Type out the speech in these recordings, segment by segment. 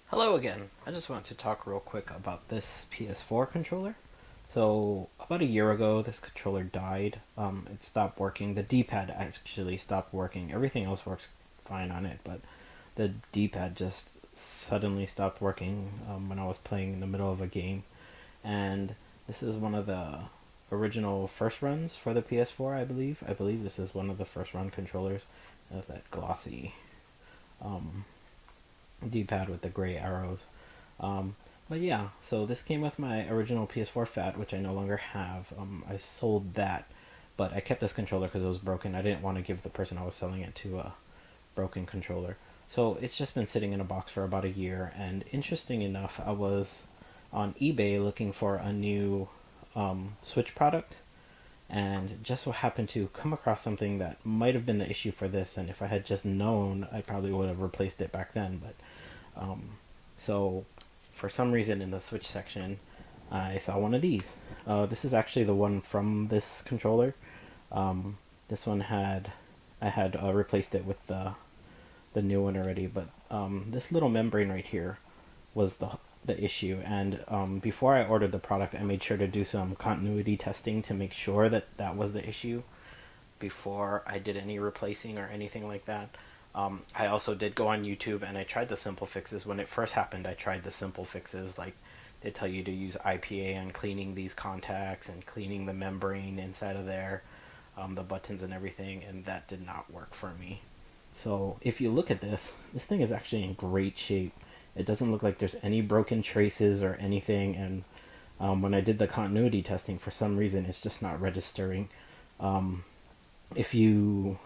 Hello again. I just wanted to talk real quick about this PS4 controller. So, about a year ago, this controller died. It stopped working. The D-pad actually stopped working. Everything else works fine on it, but the D-pad just suddenly stopped working when I was playing in the middle of a game. And this is one of the original first runs for the PS4, I believe. I believe this is one of the first run controllers. It has that glossy um, D-pad with the gray arrows. Um, but yeah, so this came with my original PS4 Fat, which I no longer have. I sold that, but I kept this controller because it was broken. I didn't want to give the person I was selling it to a broken controller. So it's just been sitting in a box for about a year, and interesting enough, I was on eBay looking for a new Switch product, and just so happened to come across something that might have been the issue for this, and if I had just known, I probably would have replaced it back then, but so, for some reason in the Switch section, I saw one of these. This is actually the one from this controller. This one had I had replaced it with the new one already, but this little membrane right here was the issue. And before I ordered the product, I made sure to do some continuity testing to make sure that that was the issue before I did any replacing or anything like that. I also did go on YouTube and I tried the simple fixes. When it first happened, I tried the simple fixes. Like, they tell you to use IPA on cleaning these contacts and cleaning the membrane inside of there, the buttons and everything, and that did not work for me. So if you look at this thing is actually in great shape. It doesn't look like there's any broken traces or anything, and when I did the continuity testing, for some reason, it's just not registering. If you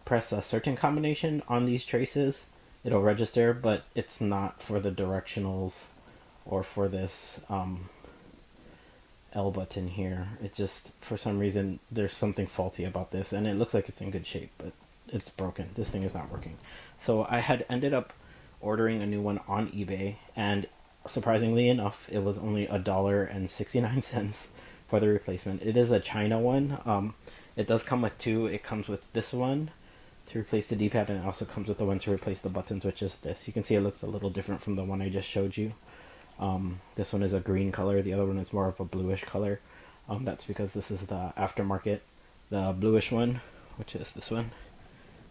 press a certain combination on these traces, it'll register, but it's not for the directionals or for this L button here. It just, for some reason, there's something faulty about this, and it looks like it's in good shape, but it's broken. This thing is not working. So I had ended up ordering a new one on eBay, and surprisingly enough, it was only $1.69 for the replacement. It is a China one. It does come with two. It comes with this one to replace the D-pad, and it also comes with the one to replace the buttons, which is this. You can see it looks a little different from the one I just showed you. This one is a green color, the other one is more of a bluish color. That's because this is the aftermarket. The bluish one, which is this one,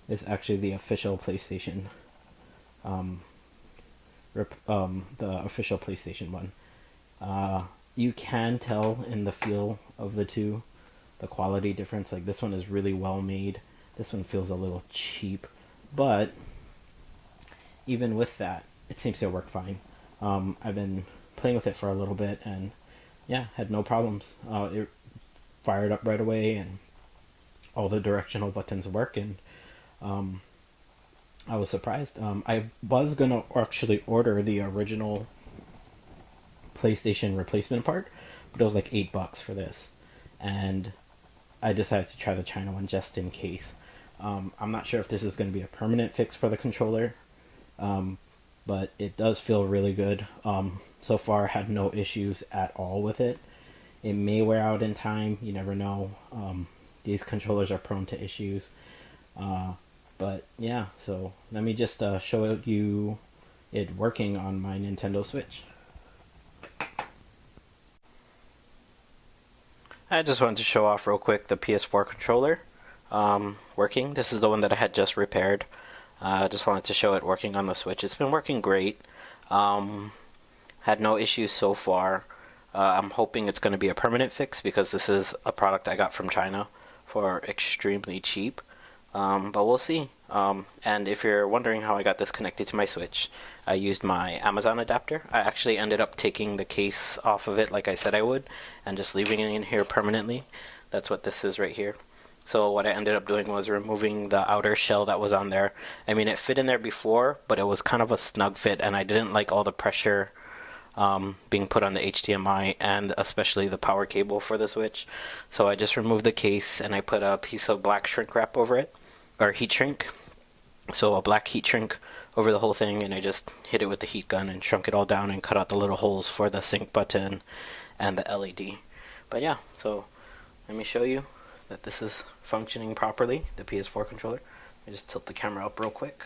is actually the official PlayStation. Um, the official PlayStation one. You can tell in the feel of the two, the quality difference. Like, this one is really well made. This one feels a little cheap, but even with that, it seems to work fine. I've been playing with it for a little bit, and yeah, had no problems. It fired up right away, and all the directional buttons work, and I was surprised. I was gonna actually order the original PlayStation replacement part, but it was like $8 for this, and I decided to try the China one just in case. I'm not sure if this is going to be a permanent fix for the controller, but it does feel really good. So far, had no issues at all with it. It may wear out in time. You never know. These controllers are prone to issues. But yeah, so let me just show you it working on my Nintendo Switch. I just wanted to show off real quick the PS4 controller working. This is the one that I had just repaired. I just wanted to show it working on the Switch. It's been working great. Had no issues so far. I'm hoping it's going to be a permanent fix because this is a product I got from China for extremely cheap. But we'll see. And if you're wondering how I got this connected to my Switch, I used my Amazon adapter. I actually ended up taking the case off of it like I said I would and just leaving it in here permanently. That's what this is right here. So what I ended up doing was removing the outer shell that was on there. I mean, it fit in there before, but it was kind of a snug fit, and I didn't like all the pressure being put on the HDMI and especially the power cable for the Switch. So I just removed the case and I put a piece of black shrink wrap over it, or heat shrink. So a black heat shrink over the whole thing, and I just hit it with the heat gun and shrunk it all down and cut out the little holes for the sync button and the LED. But yeah, so let me show you that this is functioning properly, the PS4 controller. I just tilt the camera up real quick.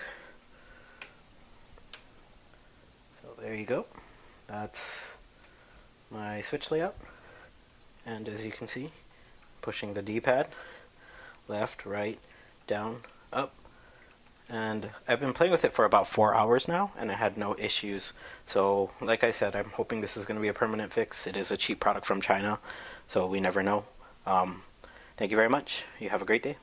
there you go. That's my switch layout. And as you can see, pushing the D-pad, left, right, down, up. And I've been playing with it for about 4 hours now, and I had no issues. So, like I said, I'm hoping this is going to be a permanent fix. It is a cheap product from China, so we never know. Thank you very much. You have a great day.